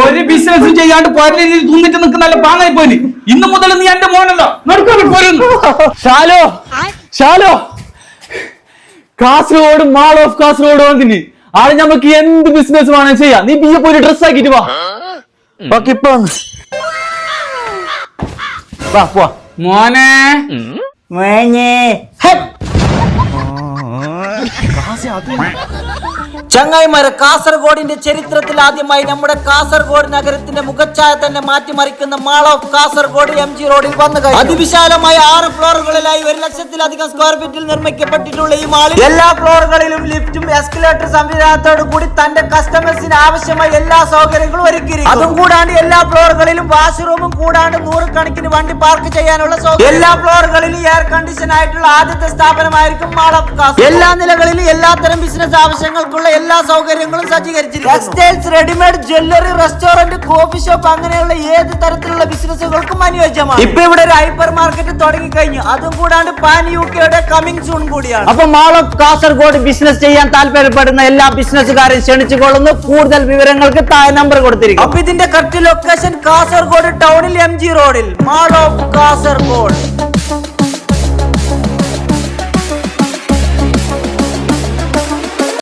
ഒരു ബിസിനസ് ചെയ്യാണ്ട് പോരിൽ തിന്നിട്ട് നിൽക്കുന്നല്ല പാങ്ങായി പോയി. ഇന്ന് മുതൽ നീ എന്റെ മോനല്ല. ഷാലോ ഷാലോ കാസർഗോഡ് മാൾ ഓഫ് കാസർഗോഡ് വന്നിന് ആളെ നമുക്ക് എന്ത് ബിസിനസ് വേണം ചെയ്യാം. നീ ബിയെ പോയി ഡ്രസ് ആക്കിട്ട് വാ. ഇപ്പൊ വാ പോവാ മോനെ. ചങ്ങായിമാരെ, കാസർഗോഡിന്റെ ചരിത്രത്തിൽ ആദ്യമായി നമ്മുടെ കാസർഗോഡ് നഗരത്തിന്റെ മുഖച്ഛായ തന്നെ മാറ്റിമറിക്കുന്ന മാൾ ഓഫ് കാസർഗോഡ് MG റോഡിൽ വന്നു കഴിഞ്ഞു. അതിവിശാലമായ 6 ഫ്ലോറുകളിലായി 1,00,000-ലധികം സ്ക്വയർ ഫീറ്റിൽ നിർമ്മിക്കപ്പെട്ടിട്ടുള്ള ഈ മാളിൽ എല്ലാ ഫ്ലോറുകളിലും ലിഫ്റ്റും എസ്കലേറ്റർ സംവിധാനത്തോടു കൂടി തന്റെ കസ്റ്റമേഴ്സിന് ആവശ്യമായ എല്ലാ സൗകര്യങ്ങളും ഒരുക്കിയിരിക്കും. അതും കൂടാണ്ട് എല്ലാ ഫ്ലോറുകളിലും വാഷ്റൂമും കൂടാണ്ട് 100 കണക്കിന് വണ്ടി പാർക്ക് ചെയ്യാനുള്ള സൗകര്യം. എല്ലാ ഫ്ലോറുകളിലും എയർ കണ്ടീഷൻ ആയിട്ടുള്ള ആദ്യത്തെ സ്ഥാപനമായിരിക്കും മാൾ ഓഫ് കാസർഗോഡ്. എല്ലാ നിലകളിലും എല്ലാത്തരം ബിസിനസ് ആവശ്യങ്ങൾക്കുള്ള എല്ലാ സൗകര്യങ്ങളും സജ്ജീകരിച്ചിരിക്കുന്നു. Textiles, readymade, jewellery, restaurant, coffee shop അങ്ങനെയുള്ള ഏത് തരത്തിലുള്ള ബിസിനസ്സുകൾക്കും അനുയോജ്യമാണ്. ഇപ്പൊ ഇവിടെ ഒരു ഹൈപ്പർ മാർക്കറ്റ് തുടങ്ങി കഴിഞ്ഞു. അതും കൂടാണ്ട് പാൻ UK കമ്മിങ് സൂൺ കൂടിയാണ്. അപ്പൊ മാൾ ഓഫ് കാസർഗോഡ് ബിസിനസ് ചെയ്യാൻ താല്പര്യപ്പെടുന്ന എല്ലാ ബിസിനസ്സുകാരെയും ക്ഷണിച്ചുകൊള്ളുന്നു. കൂടുതൽ വിവരങ്ങൾക്ക് താഴെ നമ്പർ കൊടുത്തിരിക്കും. അപ്പൊ ഇതിന്റെ കറക്റ്റ് ലൊക്കേഷൻ കാസർഗോഡ് ടൗണിൽ MG റോഡിൽ മാൾ ഓഫ് കാസർഗോഡ്.